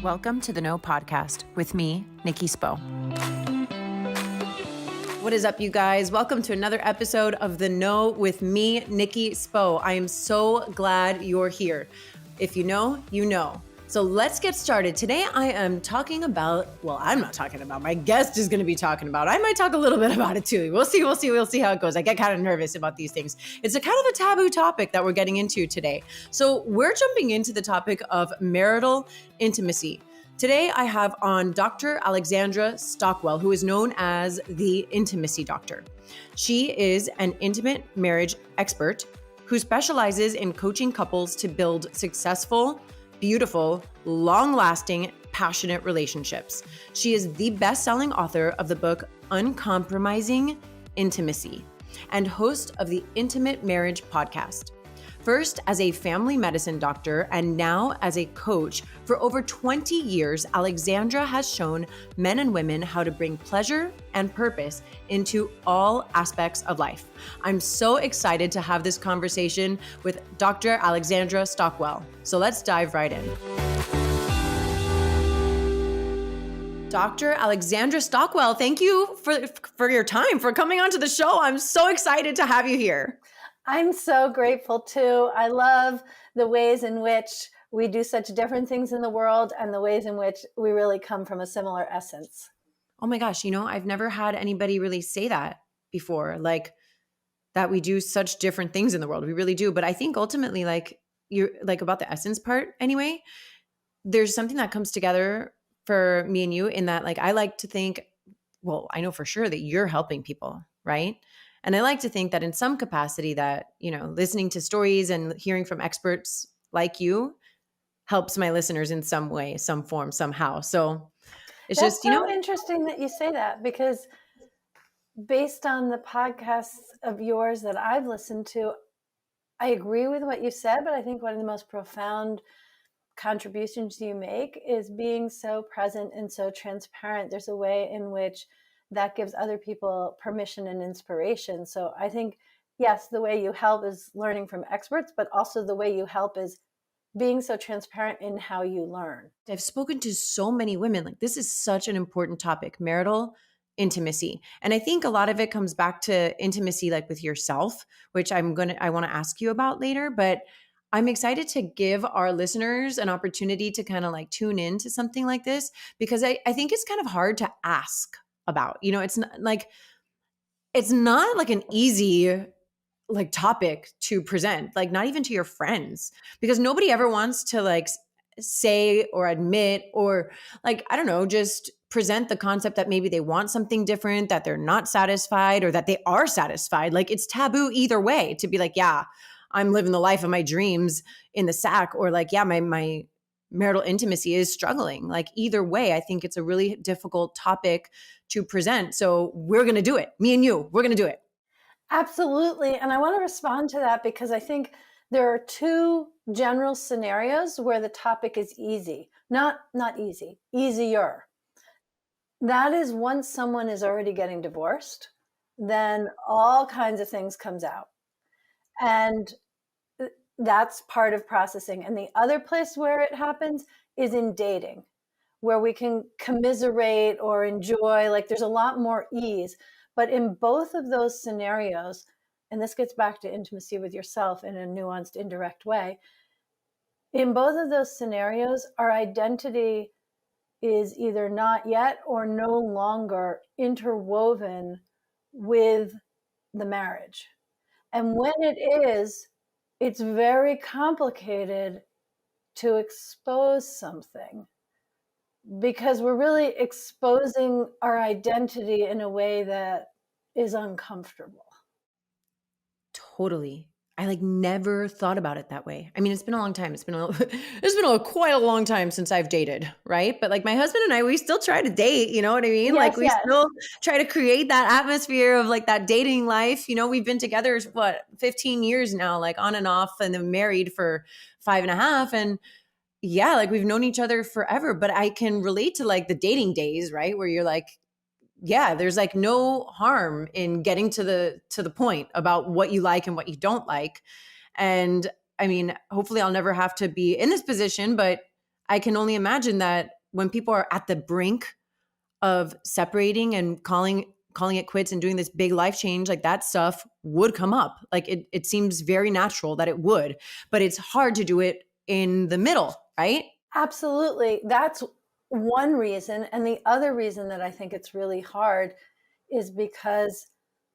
Welcome to the No Podcast with me, Nikki Spo. What is up, you guys? Welcome to another episode of The No with me, Nikki Spo. I am so glad you're here. If you know, you know. So let's get started. Today I am talking about, well, I'm not talking about, my guest is going to be talking about. I might talk a little bit about it too. We'll see how it goes. I get kind of nervous about these things. It's a kind of a taboo topic that we're getting into today. So we're jumping into the topic of marital intimacy. Today I have on Dr. Alexandra Stockwell, who is known as the Intimacy Doctor. She is an intimate marriage expert who specializes in coaching couples to build successful, beautiful, long-lasting, passionate relationships. She is the best-selling author of the book Uncompromising Intimacy and host of the Intimate Marriage podcast. First as a family medicine doctor and now as a coach, for over 20 years, Alexandra has shown men and women how to bring pleasure and purpose into all aspects of life. I'm so excited to have this conversation with Dr. Alexandra Stockwell. So let's dive right in. Dr. Alexandra Stockwell, thank you for your time, for coming onto the show. I'm so excited to have you here. I'm so grateful too. I love the ways in which we do such different things in the world and the ways in which we really come from a similar essence. Oh my gosh, I've never had anybody really say that before, like that we do such different things in the world. We really do. But I think ultimately, you're like about the essence part anyway, there's something that comes together for me and you in that, I like to think, well, I know for sure that you're helping people, right? And I like to think that in some capacity that, listening to stories and hearing from experts like you helps my listeners in some way, some form, somehow. So it's That's just, so interesting that you say that, because based on the podcasts of yours that I've listened to, I agree with what you said, but I think one of the most profound contributions you make is being so present and so transparent. There's a way in which that gives other people permission and inspiration. So I think, yes, the way you help is learning from experts, but also the way you help is being so transparent in how you learn. I've spoken to so many women, this is such an important topic, marital intimacy. And I think a lot of it comes back to intimacy, with yourself, which I want to ask you about later, but I'm excited to give our listeners an opportunity to kind of tune into something like this, because I think it's kind of hard to ask about, it's not an easy topic to present, not even to your friends, because nobody ever wants to say or admit or I don't know, just present the concept that maybe they want something different, that they're not satisfied or that they are satisfied. It's taboo either way to be yeah, I'm living the life of my dreams in the sack, or yeah, my marital intimacy is struggling. Either way, I think it's a really difficult topic to present. So we're going to do it. Me and you, we're going to do it. Absolutely. And I want to respond to that because I think there are two general scenarios where the topic is easy. Not easy, easier. That is once someone is already getting divorced, then all kinds of things comes out. And that's part of processing. And the other place where it happens is in dating, where we can commiserate or enjoy, there's a lot more ease. But in both of those scenarios, and this gets back to intimacy with yourself in a nuanced, indirect way, in both of those scenarios, our identity is either not yet or no longer interwoven with the marriage. And when it is, it's very complicated to expose something, because we're really exposing our identity in a way that is uncomfortable. Totally. I never thought about it that way. I mean, it's been a long time. It's been quite a long time since I've dated, right? But my husband and I, we still try to date, you know what I mean? Yes, we still try to create that atmosphere of that dating life. We've been together, 15 years now, on and off, and then married for 5.5. And yeah, we've known each other forever, but I can relate to the dating days, right? Where you're yeah, there's no harm in getting to the point about what you like and what you don't like. And I mean, hopefully I'll never have to be in this position, but I can only imagine that when people are at the brink of separating and calling it quits and doing this big life change, like that stuff would come up. Like it seems very natural that it would, but it's hard to do it in the middle, right? Absolutely. That's one reason. And the other reason that I think it's really hard is because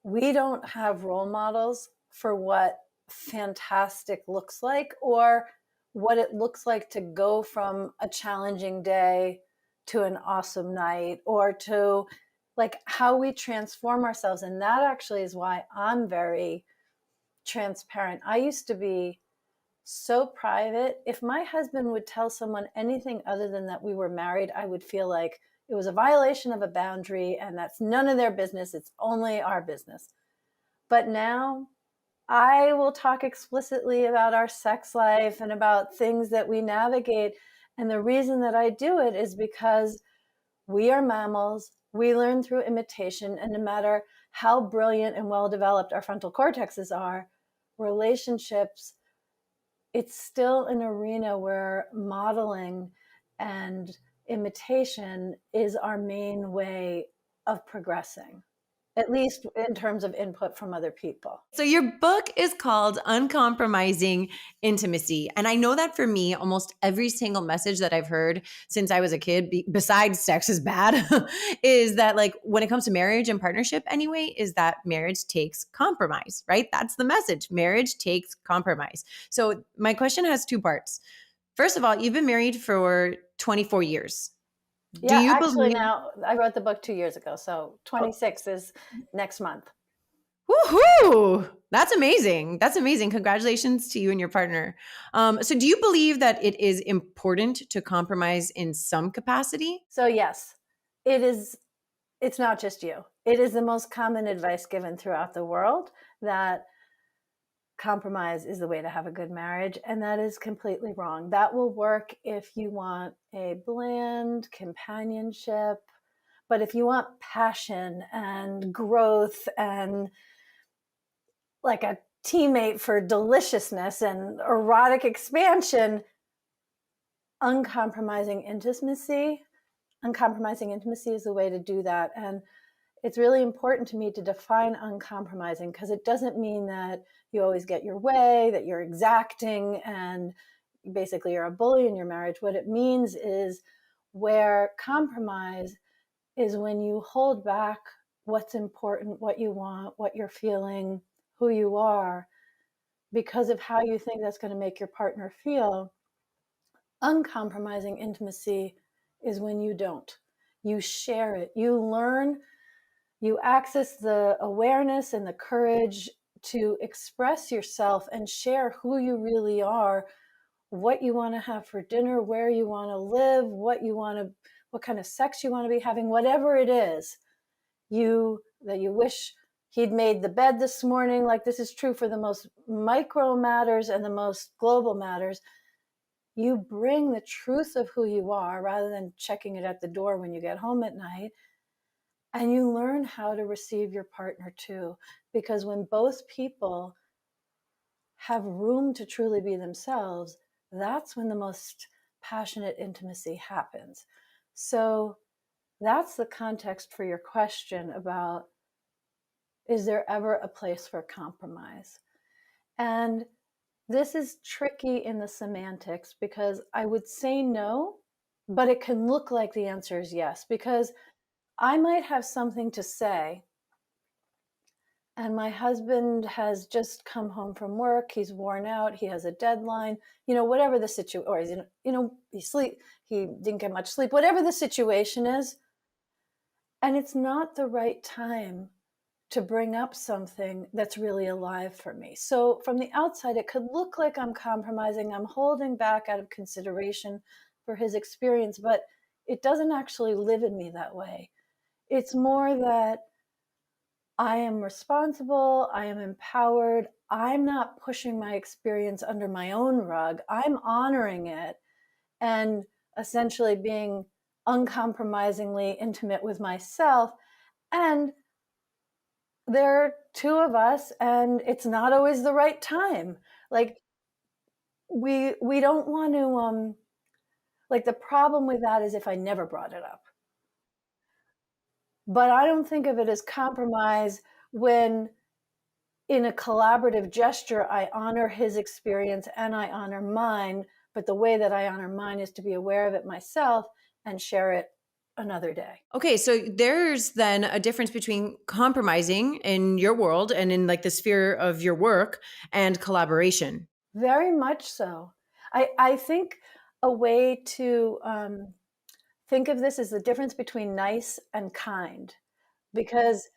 we don't have role models for what fantastic looks like, or what it looks like to go from a challenging day to an awesome night, or to like how we transform ourselves. And that actually is why I'm very transparent. I used to be so private. If my husband would tell someone anything other than that we were married, I would feel like it was a violation of a boundary, and that's none of their business. It's only our business. But now I will talk explicitly about our sex life and about things that we navigate. And the reason that I do it is because we are mammals. We learn through imitation. And no matter how brilliant and well developed our frontal cortexes are, relationships, it's still an arena where modeling and imitation is our main way of progressing, at least in terms of input from other people. So your book is called Uncompromising Intimacy. And I know that for me, almost every single message that I've heard since I was a kid, besides sex is bad, is that like when it comes to marriage and partnership anyway, is that marriage takes compromise, right? That's the message. Marriage takes compromise. So my question has two parts. First of all, you've been married for 24 years. Do Yeah, you actually, believe? now I wrote the book 2 years ago, so 26 is next month. Woohoo! That's amazing. That's amazing. Congratulations to you and your partner. So, do you believe that it is important to compromise in some capacity? So yes, it is. It's not just you. It is the most common advice given throughout the world, that compromise is the way to have a good marriage, and that is completely wrong. That will work if you want a bland companionship, but if you want passion and growth and like a teammate for deliciousness and erotic expansion, uncompromising intimacy uncompromising intimacy is the way to do that. And it's really important to me to define uncompromising, because it doesn't mean that you always get your way, that you're exacting and basically you're a bully in your marriage. What it means is where compromise is when you hold back what's important, what you want, what you're feeling, who you are, because of how you think that's going to make your partner feel. Uncompromising intimacy is when you don't. You share it. You learn, you access the awareness and the courage to express yourself and share who you really are, what you want to have for dinner, where you want to live, what kind of sex you want to be having, whatever it is, that you wish he'd made the bed this morning. Like, this is true for the most micro matters and the most global matters. You bring the truth of who you are rather than checking it at the door when you get home at night. And you learn how to receive your partner too. Because when both people have room to truly be themselves, that's when the most passionate intimacy happens. So that's the context for your question about, is there ever a place for compromise? And this is tricky in the semantics, because I would say no, but it can look like the answer is yes, because I might have something to say and my husband has just come home from work. He's worn out. He has a deadline, whatever the situation, or he didn't get much sleep, whatever the situation is. And it's not the right time to bring up something that's really alive for me. So from the outside, it could look like I'm compromising. I'm holding back out of consideration for his experience, but it doesn't actually live in me that way. It's more that I am responsible, I am empowered, I'm not pushing my experience under my own rug, I'm honoring it and essentially being uncompromisingly intimate with myself. And there are two of us, and it's not always the right time. Like, we don't want to Like the problem with that is if I never brought it up. But I don't think of it as compromise when in a collaborative gesture, I honor his experience and I honor mine. But the way that I honor mine is to be aware of it myself and share it another day. Okay, so there's then a difference between compromising in your world and in like the sphere of your work and collaboration. Very much so. I think a way to think of this is the difference between nice and kind, because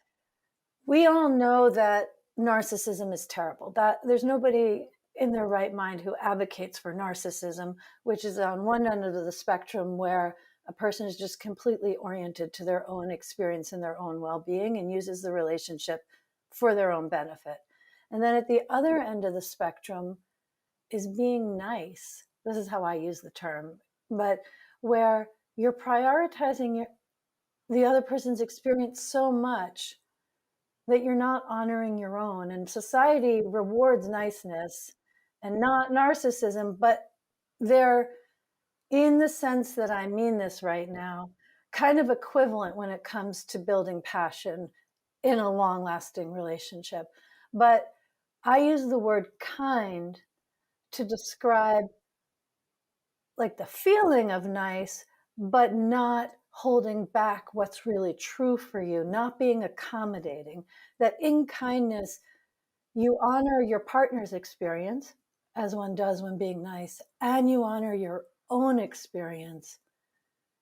we all know that narcissism is terrible. That there's nobody in their right mind who advocates for narcissism, which is on one end of the spectrum where a person is just completely oriented to their own experience and their own well-being and uses the relationship for their own benefit. And then at the other end of the spectrum is being nice. This is how I use the term, but where you're prioritizing the other person's experience so much that you're not honoring your own. And society rewards niceness and not narcissism, but they're, in the sense that I mean this right now, kind of equivalent when it comes to building passion in a long lasting relationship. But I use the word kind to describe like the feeling of nice, but not holding back what's really true for you, not being accommodating. That in kindness, you honor your partner's experience, as one does when being nice, and you honor your own experience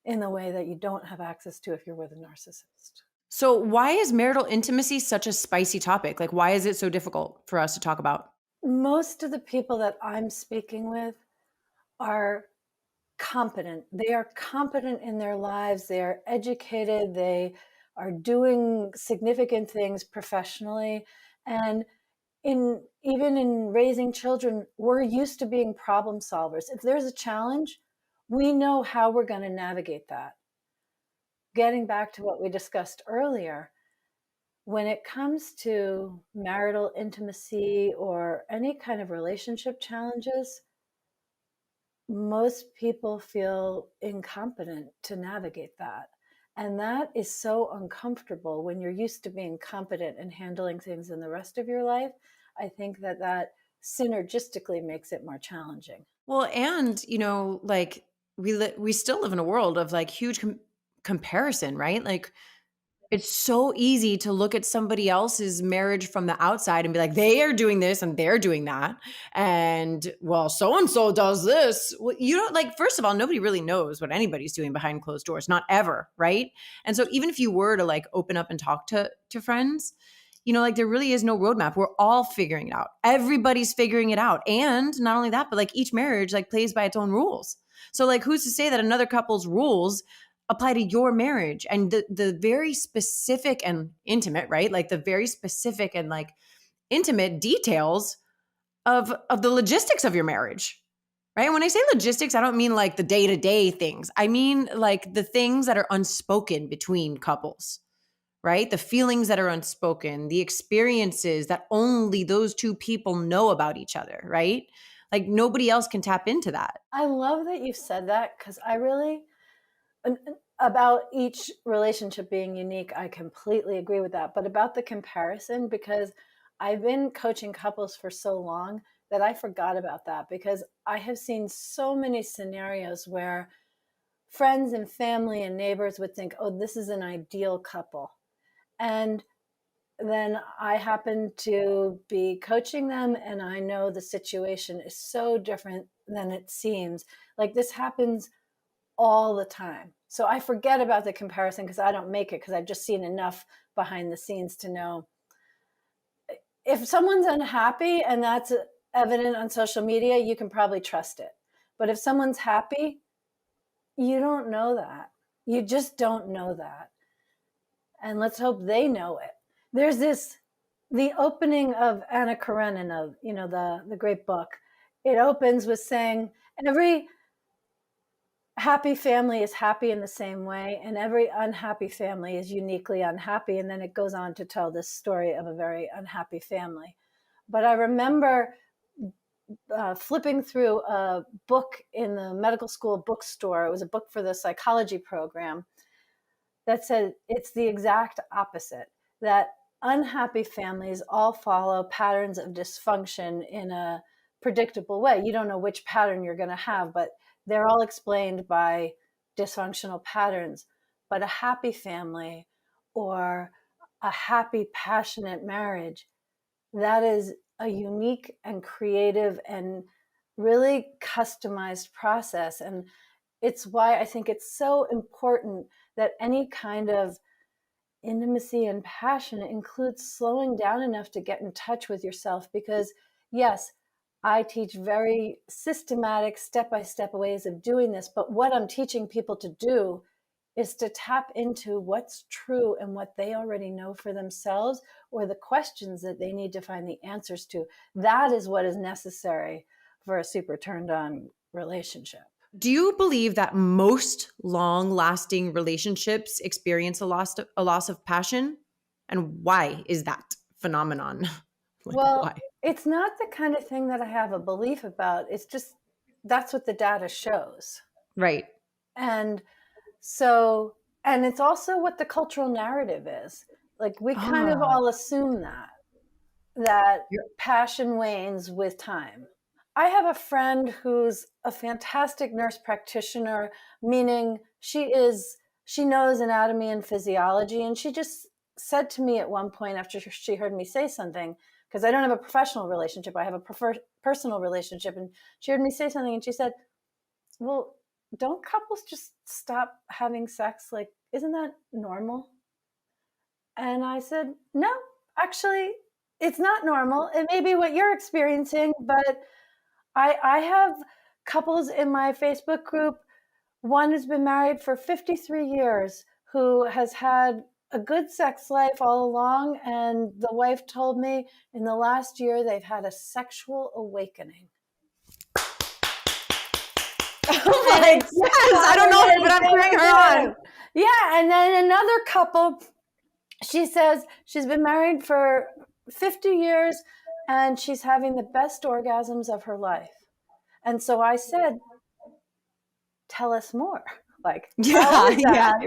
in the way that you don't have access to if you're with a narcissist. So, why is marital intimacy such a spicy topic? Like, why is it so difficult for us to talk about? Most of the people that I'm speaking with are competent. They are competent in their lives. They are educated. They are doing significant things professionally. And even in raising children, we're used to being problem solvers. If there's a challenge, we know how we're going to navigate that. Getting back to what we discussed earlier, when it comes to marital intimacy or any kind of relationship challenges, most people feel incompetent to navigate that. And that is so uncomfortable when you're used to being competent and handling things in the rest of your life. I think that synergistically makes it more challenging. Well, and like we still live in a world of like huge comparison, right? Like it's so easy to look at somebody else's marriage from the outside and be like, they are doing this and they're doing that. And well, so and so does this. Well, like, first of all, nobody really knows what anybody's doing behind closed doors, not ever. Right. And so even if you were to like open up and talk to friends, like there really is no roadmap. We're all figuring it out. Everybody's figuring it out. And not only that, but like each marriage like plays by its own rules. So like who's to say that another couple's rules apply to your marriage and the very specific and intimate, right? Like the very specific and like intimate details of the logistics of your marriage. Right? And when I say logistics, I don't mean like the day-to-day things. I mean like the things that are unspoken between couples. Right? The feelings that are unspoken, the experiences that only those two people know about each other, right? Like nobody else can tap into that. I love that you said that, because I really, about each relationship being unique, I completely agree with that. But about the comparison, because I've been coaching couples for so long that I forgot about that, because I have seen so many scenarios where friends and family and neighbors would think, oh, this is an ideal couple. And then I happen to be coaching them, and I know the situation is so different than it seems. Like this happens all the time. So I forget about the comparison because I don't make it, because I've just seen enough behind the scenes to know if someone's unhappy and that's evident on social media, you can probably trust it. But if someone's happy, you don't know that. You just don't know that. And let's hope they know it. There's the opening of Anna Karenina, the great book. It opens with saying, every happy family is happy in the same way, and every unhappy family is uniquely unhappy. And then it goes on to tell this story of a very unhappy family. But I remember flipping through a book in the medical school bookstore. It was a book for the psychology program that said it's the exact opposite, that unhappy families all follow patterns of dysfunction in a predictable way. You don't know which pattern you're going to have, but they're all explained by dysfunctional patterns. But a happy family or a happy, passionate marriage, that is a unique and creative and really customized process. And it's why I think it's so important that any kind of intimacy and passion includes slowing down enough to get in touch with yourself. Because, yes, I teach very systematic, step by step ways of doing this. But what I'm teaching people to do is to tap into what's true and what they already know for themselves, or the questions that they need to find the answers to. That is what is necessary for a super turned on relationship. Do you believe that most long-lasting relationships experience a loss of passion? And why is that phenomenon? Why? It's not the kind of thing that I have a belief about. It's just that's what the data shows. Right. And it's also what the cultural narrative is. Like, we kind of all assume that passion wanes with time. I have a friend who's a fantastic nurse practitioner, meaning she knows anatomy and physiology. And she just said to me at one point, after she heard me say something, because I don't have a professional relationship, I have a personal relationship. And she heard me say something and she said, well, don't couples just stop having sex? Like, isn't that normal? And I said, no, actually, it's not normal. It may be what you're experiencing, but I have couples in my Facebook group. One has been married for 53 years who has had a good sex life all along. And the wife told me in the last year, they've had a sexual awakening. Oh my yes, I don't know her, but I'm cheering her on. Yeah, and then another couple, she says she's been married for 50 years and she's having the best orgasms of her life. And so I said, tell us more. Like, yeah,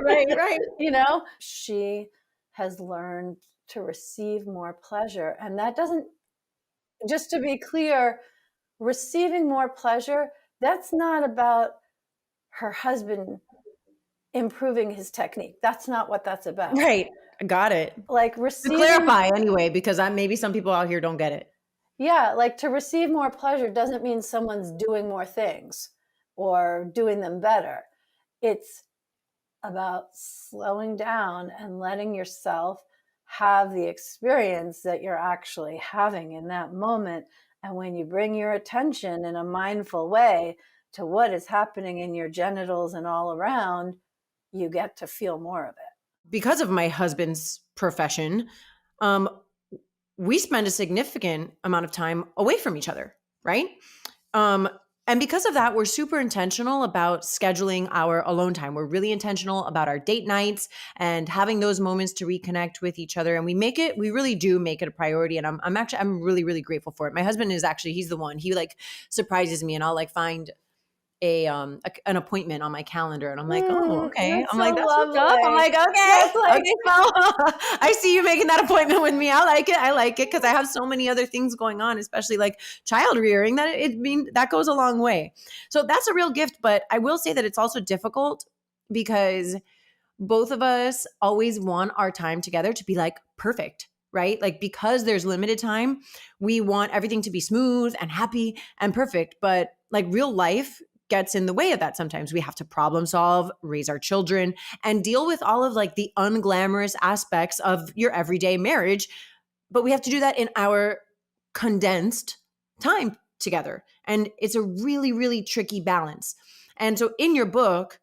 right. You know, she has learned to receive more pleasure. And that doesn't, just to be clear, receiving more pleasure, that's not about her husband improving his technique. That's not what that's about. Right. I got it. Like, receiving, to clarify anyway, because maybe some people out here don't get it. Yeah. Like, to receive more pleasure doesn't mean someone's doing more things or doing them better. It's about slowing down and letting yourself have the experience that you're actually having in that moment. And when you bring your attention in a mindful way to what is happening in your genitals and all around, you get to feel more of it. Because of my husband's profession, we spend a significant amount of time away from each other, right? And because of that, we're super intentional about scheduling our alone time. We're really intentional about our date nights and having those moments to reconnect with each other. And we really do make it a priority. And I'm really, really grateful for it. My husband is actually, he's the one, he like surprises me, and I'll like find an appointment on my calendar, and I'm like, oh, okay. I'm like, that's what's up. I'm like, okay, okay, well, I see you making that appointment with me. I like it because I have so many other things going on, especially like child rearing, that goes a long way. So that's a real gift. But I will say that it's also difficult because both of us always want our time together to be like perfect, right? Like, because there's limited time, we want everything to be smooth and happy and perfect. But like, real life gets in the way of that. Sometimes we have to problem solve, raise our children, and deal with all of like the unglamorous aspects of your everyday marriage. But we have to do that in our condensed time together. And it's a really, really tricky balance. And so in your book,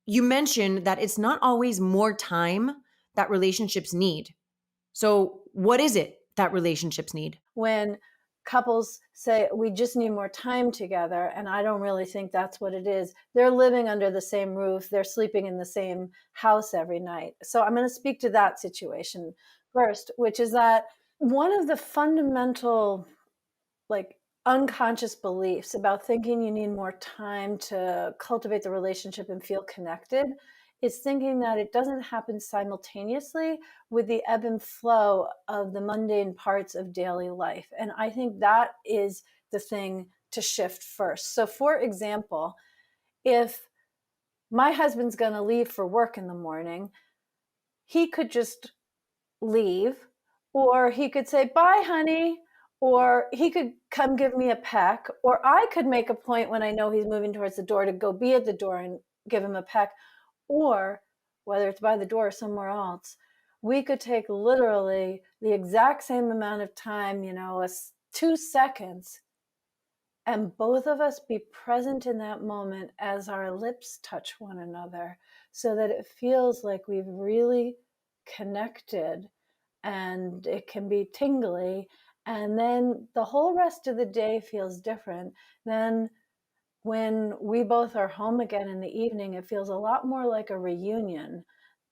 you mentioned that it's not always more time that relationships need. So what is it that relationships need? When couples say we just need more time together, and I don't really think that's what it is. They're living under the same roof. They're sleeping in the same house every night. So I'm going to speak to that situation first, which is that one of the fundamental like unconscious beliefs about thinking you need more time to cultivate the relationship and feel connected is thinking that it doesn't happen simultaneously with the ebb and flow of the mundane parts of daily life. And I think that is the thing to shift first. So, for example, if my husband's going to leave for work in the morning, he could just leave, or he could say, "Bye, honey," or he could come give me a peck, or I could make a point when I know he's moving towards the door to go be at the door and give him a peck, or whether it's by the door or somewhere else, we could take literally the exact same amount of time, 2 seconds, and both of us be present in that moment as our lips touch one another so that it feels like we've really connected, and it can be tingly. And then the whole rest of the day feels different. Then when we both are home again in the evening, it feels a lot more like a reunion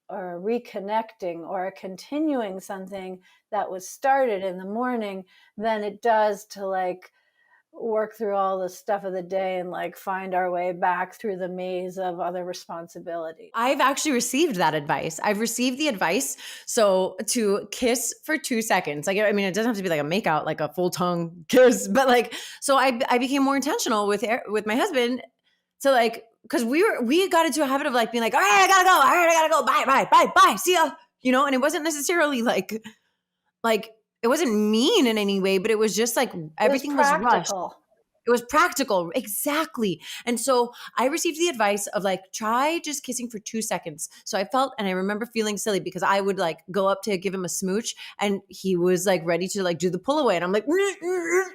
or a reconnecting or a continuing something that was started in the morning than it does to like work through all the stuff of the day and like find our way back through the maze of other responsibilities. I've actually received that advice. I've received the advice. So to kiss for 2 seconds, like, I mean, it doesn't have to be like a makeout, like a full tongue kiss, but like, so I became more intentional with my husband to like, cause we got into a habit of like being like, all right, I gotta go. All right, I gotta go. Bye, bye, bye, bye. See ya. And it wasn't necessarily like it wasn't mean in any way, but it was just like everything was rushed. Practical. It was practical. Exactly. And so I received the advice of like, try just kissing for 2 seconds. So I felt, and I remember feeling silly because I would like go up to give him a smooch and he was like ready to like do the pull away. And I'm like,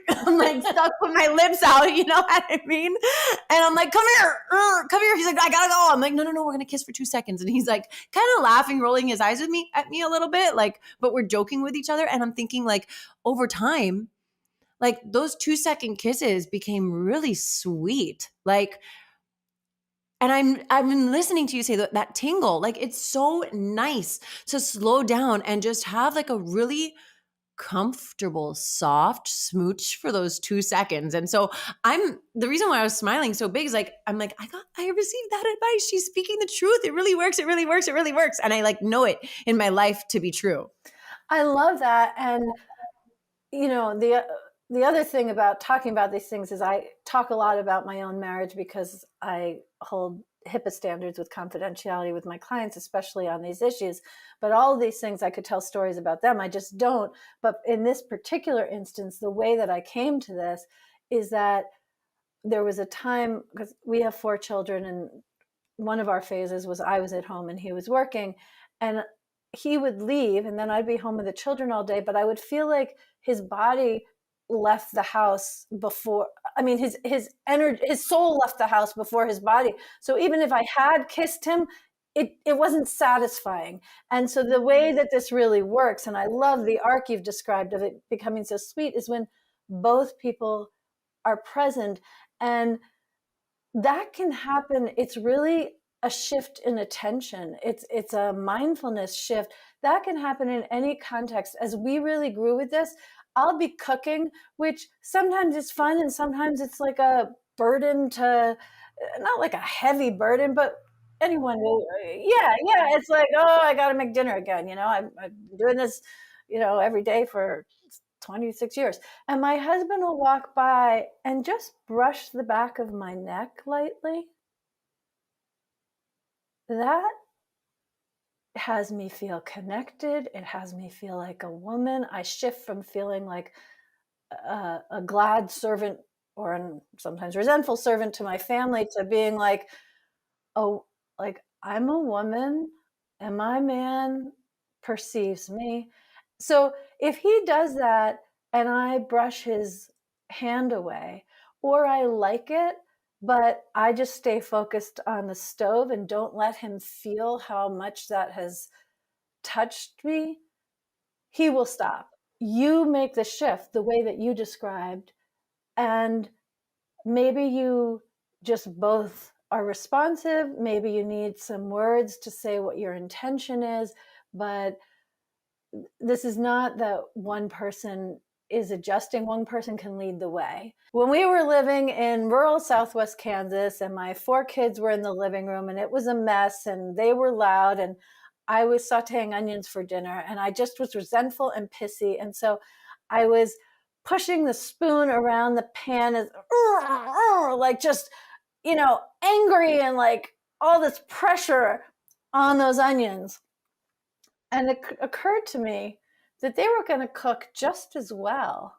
I'm like stuck with my lips out. You know what I mean? And I'm like, come here, come here. He's like, I gotta go. I'm like, no, we're going to kiss for 2 seconds. And he's like kind of laughing, rolling his eyes at me a little bit, like, but we're joking with each other. And I'm thinking like over time, like those 2 second kisses became really sweet. Like, and I've been listening to you say that tingle, like it's so nice to slow down and just have like a really comfortable, soft smooch for those 2 seconds. And so the reason why I was smiling so big is like, I received that advice. She's speaking the truth. It really works. It really works. It really works. And I like know it in my life to be true. I love that. And the other thing about talking about these things is I talk a lot about my own marriage because I hold HIPAA standards with confidentiality with my clients, especially on these issues. But all of these things, I could tell stories about them. I just don't. But in this particular instance, the way that I came to this is that there was a time, because we have 4 children, and one of our phases was I was at home and he was working, and he would leave and then I'd be home with the children all day, but I would feel like his body left the house before, his energy, his soul left the house before his body. So even if I had kissed him, it wasn't satisfying. And so the way that this really works, and I love the arc you've described of it becoming so sweet, is when both people are present. And that can happen. It's really a shift in attention. It's a mindfulness shift that can happen in any context. As we really grew with this, I'll be cooking, which sometimes it's fun and sometimes it's like a burden to, not like a heavy burden, but anyone will, yeah, it's like, oh, I got to make dinner again. I'm doing this, every day for 26 years. And my husband will walk by and just brush the back of my neck lightly. That has me feel connected. It has me feel like a woman. I shift from feeling like a glad servant or sometimes resentful servant to my family to being like, oh, like I'm a woman and my man perceives me. So if he does that and I brush his hand away, or I like it, but I just stay focused on the stove and don't let him feel how much that has touched me, he will stop. You make the shift the way that you described, and maybe you just both are responsive. Maybe you need some words to say what your intention is, but this is not that one person is adjusting. One person can lead the way. When we were living in rural Southwest Kansas and my 4 kids were in the living room and it was a mess and they were loud and I was sauteing onions for dinner and I just was resentful and pissy. And so I was pushing the spoon around the pan as like just, angry and like all this pressure on those onions. And it occurred to me that they were going to cook just as well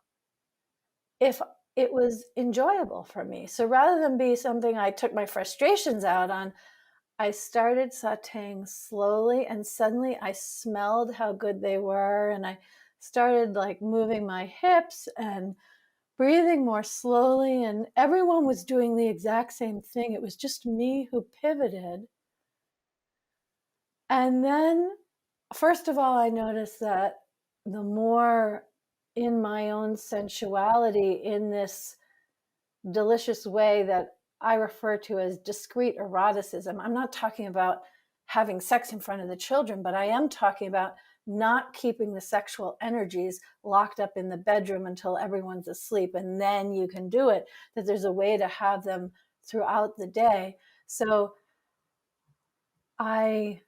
if it was enjoyable for me. So rather than be something I took my frustrations out on, I started sauteing slowly and suddenly I smelled how good they were. And I started like moving my hips and breathing more slowly. And everyone was doing the exact same thing. It was just me who pivoted. And then, first of all, I noticed that the more in my own sensuality, in this delicious way that I refer to as discreet eroticism, I'm not talking about having sex in front of the children, but I am talking about not keeping the sexual energies locked up in the bedroom until everyone's asleep and then you can do it, that there's a way to have them throughout the day. So I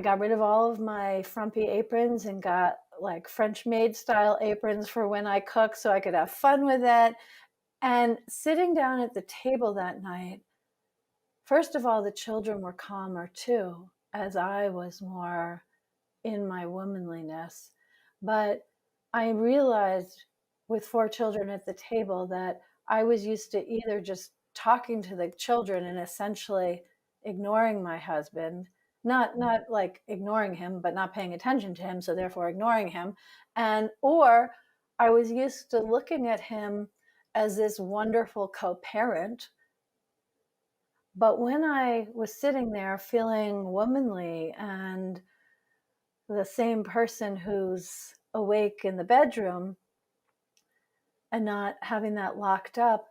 got rid of all of my frumpy aprons and got like French maid style aprons for when I cook so I could have fun with it. And sitting down at the table that night, first of all, the children were calmer too, as I was more in my womanliness. But I realized with 4 children at the table that I was used to either just talking to the children and essentially ignoring my husband, not like ignoring him, but not paying attention to him, so therefore ignoring him. Or I was used to looking at him as this wonderful co-parent. But when I was sitting there feeling womanly and the same person who's awake in the bedroom and not having that locked up,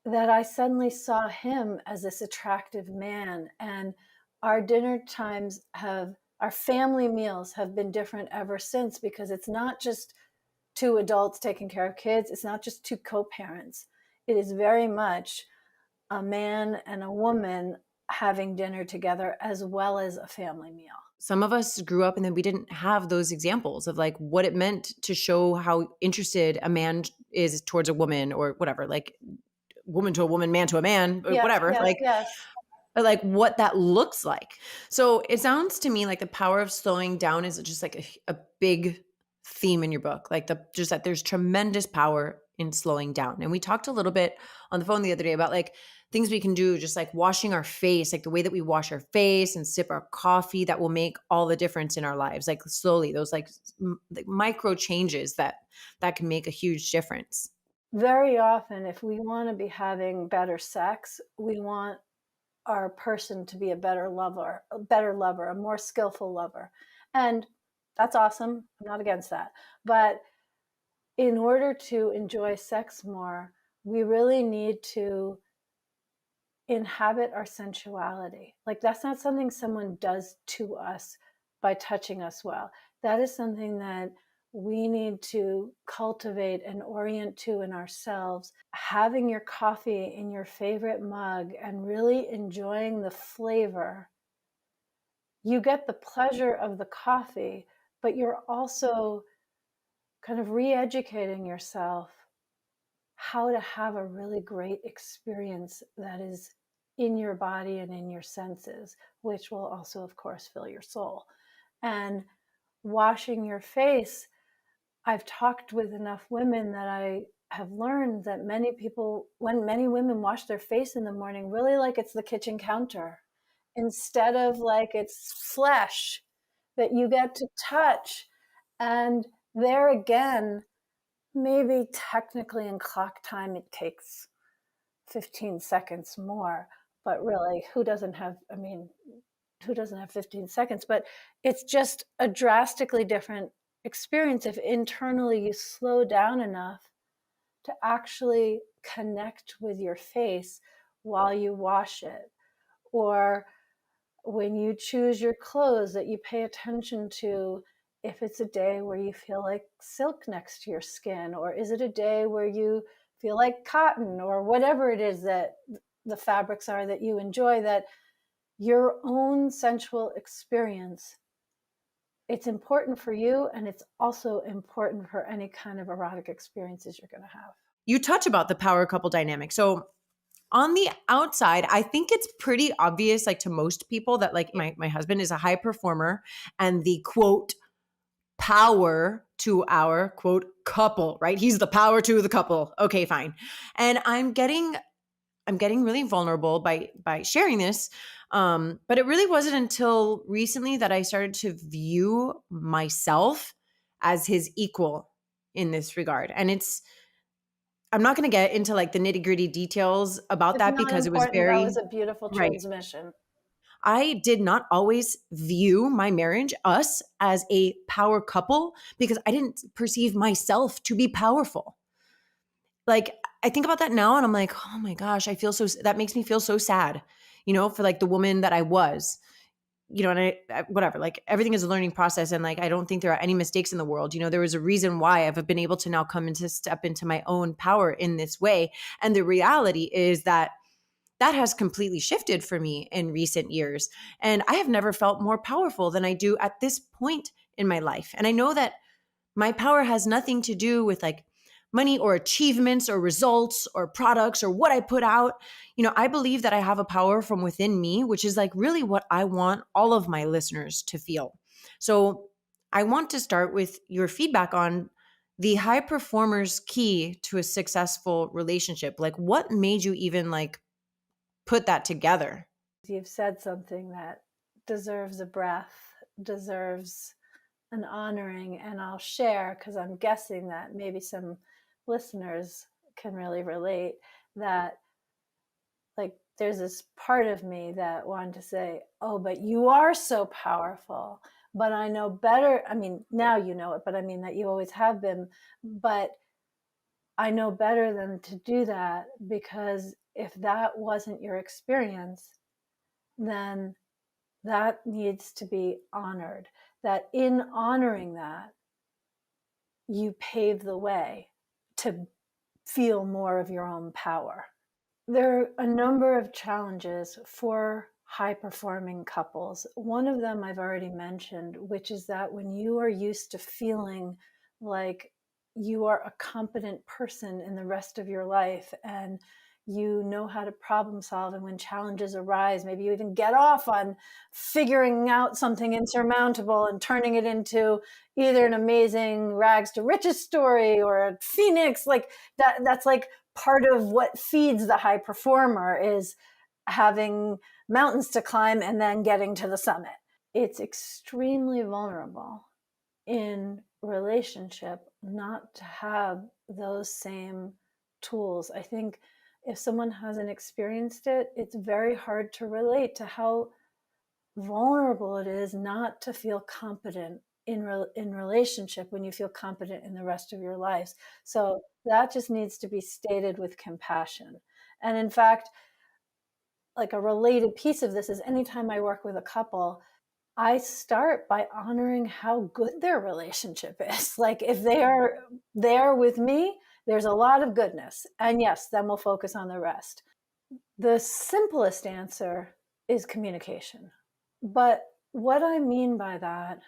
that I suddenly saw him as this attractive man. And our dinner times our family meals have been different ever since, because it's not just 2 adults taking care of kids. It's not just 2 co-parents. It is very much a man and a woman having dinner together as well as a family meal. Some of us grew up and then we didn't have those examples of like what it meant to show how interested a man is towards a woman or whatever, like woman to a woman, man to a man, or Yes, whatever, yes. like what that looks like. So it sounds to me like the power of slowing down is just like a big theme in your book, like just that there's tremendous power in slowing down. And we talked a little bit on the phone the other day about like things we can do, just like washing our face, like the way that we wash our face and sip our coffee, that will make all the difference in our lives. Like slowly, those like micro changes that can make a huge difference. Very often, if we want to be having better sex, we want our person to be a better lover, a more skillful lover. And that's awesome. I'm not against that. But in order to enjoy sex more, we really need to inhabit our sensuality. Like that's not something someone does to us by touching us well. That is something that we need to cultivate and orient to in ourselves. Having your coffee in your favorite mug and really enjoying the flavor. You get the pleasure of the coffee, but you're also kind of re-educating yourself how to have a really great experience that is in your body and in your senses, which will also, of course, fill your soul. And washing your face, I've talked with enough women that I have learned that many women wash their face in the morning, really like it's the kitchen counter, instead of like it's flesh that you get to touch. And there again, maybe technically in clock time, it takes 15 seconds more, but really who doesn't have 15 seconds? But it's just a drastically different experience if internally you slow down enough to actually connect with your face while you wash it. Or when you choose your clothes, that you pay attention to if it's a day where you feel like silk next to your skin, or is it a day where you feel like cotton, or whatever it is that the fabrics are that you enjoy, that your own sensual experience, it's important for you, and it's also important for any kind of erotic experiences you're going to have. You touch about the power couple dynamic. So on the outside, I think it's pretty obvious, like to most people, that like my husband is a high performer and the quote power to our quote couple, right? He's the power to the couple. Okay, fine. And I'm getting really vulnerable by sharing this. But it really wasn't until recently that I started to view myself as his equal in this regard. And I'm not going to get into like the nitty gritty details about It's that not because it was important. That was very a beautiful right. transmission. I did not always view my marriage, us, as a power couple because I didn't perceive myself to be powerful. Like, I think about that now and I'm like, oh my gosh, that makes me feel so sad, for like the woman that I was, and I whatever, like everything is a learning process. And like, I don't think there are any mistakes in the world. There was a reason why I've been able to now come into step into my own power in this way. And the reality is that has completely shifted for me in recent years. And I have never felt more powerful than I do at this point in my life. And I know that my power has nothing to do with like money or achievements or results or products or what I put out. I believe that I have a power from within me, which is like really what I want all of my listeners to feel. So I want to start with your feedback on the high performer's key to a successful relationship. Like, what made you even like put that together? You've said something that deserves a breath, deserves an honoring, and I'll share because I'm guessing that maybe some listeners can really relate, that like there's this part of me that wanted to say, oh, but you are so powerful, but I know better. I mean, now you know it, but I mean that you always have been, but I know better than to do that, because if that wasn't your experience, then that needs to be honored. That in honoring that, you pave the way to feel more of your own power. There are a number of challenges for high performing couples. One of them I've already mentioned, which is that when you are used to feeling like you are a competent person in the rest of your life, and you know how to problem solve, and when challenges arise, maybe you even get off on figuring out something insurmountable and turning it into either an amazing rags to riches story or a phoenix, like that's like part of what feeds the high performer, is having mountains to climb and then getting to the summit. It's extremely vulnerable in relationship not to have those same tools. I think if someone hasn't experienced it, it's very hard to relate to how vulnerable it is not to feel competent in relationship when you feel competent in the rest of your lives. So that just needs to be stated with compassion. And in fact, like a related piece of this is anytime I work with a couple, I start by honoring how good their relationship is. Like if they are there with me, there's a lot of goodness. And yes, then we'll focus on the rest. The simplest answer is communication. But what I mean by that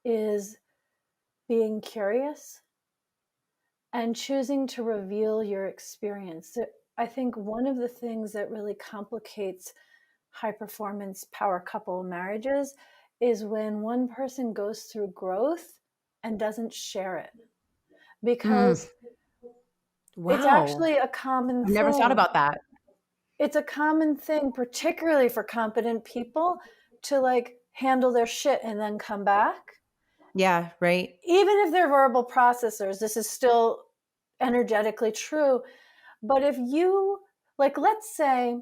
is being curious and choosing to reveal your experience. I think one of the things that really complicates high performance power couple marriages is when one person goes through growth and doesn't share it, because it's Wow. actually a common I've never thought thing. about that. It's a common thing, particularly for competent people, to like handle their shit and then come back. Yeah, right. Even if they're verbal processors, this is still energetically true. But if you, like, let's say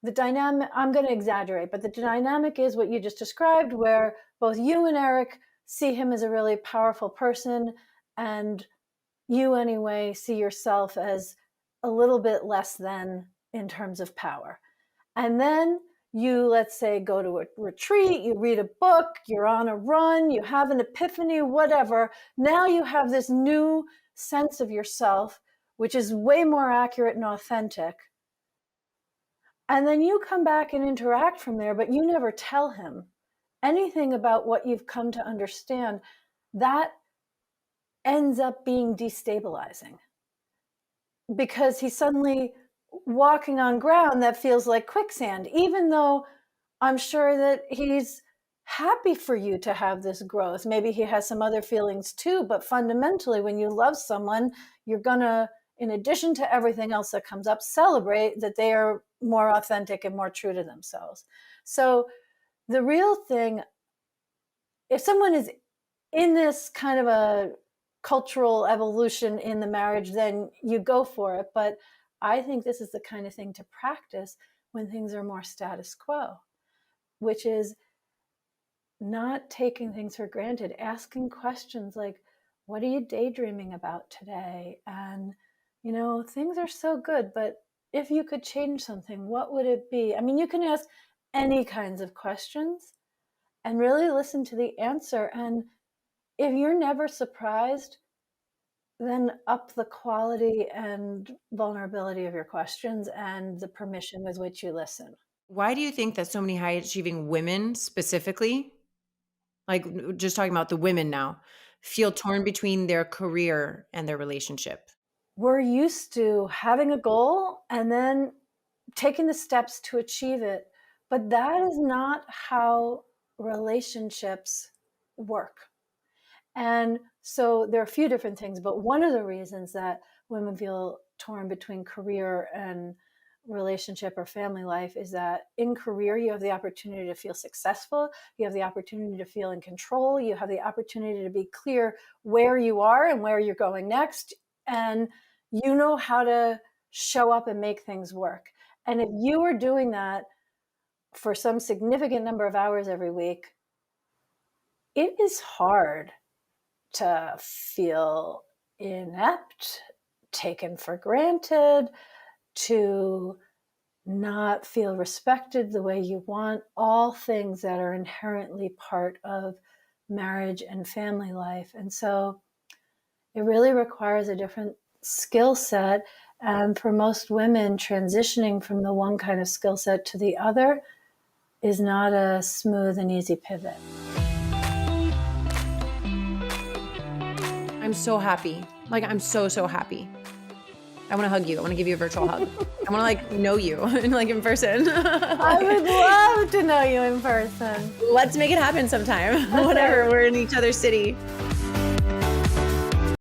the dynamic, I'm going to exaggerate, but the dynamic is what you just described, where both you and Eric see him as a really powerful person, and you anyway see yourself as a little bit less than in terms of power. And then you, let's say, go to a retreat, you read a book, you're on a run, you have an epiphany, whatever. Now you have this new sense of yourself, which is way more accurate and authentic. And then you come back and interact from there, but you never tell him anything about what you've come to understand. That ends up being destabilizing because he's suddenly walking on ground that feels like quicksand, even though I'm sure that he's happy for you to have this growth. Maybe he has some other feelings too, but fundamentally, when you love someone, you're gonna, in addition to everything else that comes up, celebrate that they are more authentic and more true to themselves. So the real thing, if someone is in this kind of a cultural evolution in the marriage, then you go for it. But I think this is the kind of thing to practice when things are more status quo, which is not taking things for granted, asking questions like, what are you daydreaming about today? And, things are so good, but if you could change something, what would it be? I mean, you can ask any kinds of questions and really listen to the answer. And if you're never surprised, then up the quality and vulnerability of your questions and the permission with which you listen. Why do you think that so many high achieving women specifically, like just talking about the women now, feel torn between their career and their relationship? We're used to having a goal and then taking the steps to achieve it. But that is not how relationships work. And so there are a few different things, but one of the reasons that women feel torn between career and relationship or family life is that in career, you have the opportunity to feel successful. You have the opportunity to feel in control. You have the opportunity to be clear where you are and where you're going next. And you know how to show up and make things work. And if you are doing that for some significant number of hours every week, it is hard to feel inept, taken for granted, to not feel respected the way you want, all things that are inherently part of marriage and family life. And so it really requires a different skill set. And for most women, transitioning from the one kind of skill set to the other is not a smooth and easy pivot. I'm so happy. Like, I'm so happy. I want to hug you. I want to give you a virtual hug. I want to know you in person. I would love to know you in person. Let's make it happen sometime. Whatever. We're in each other's city.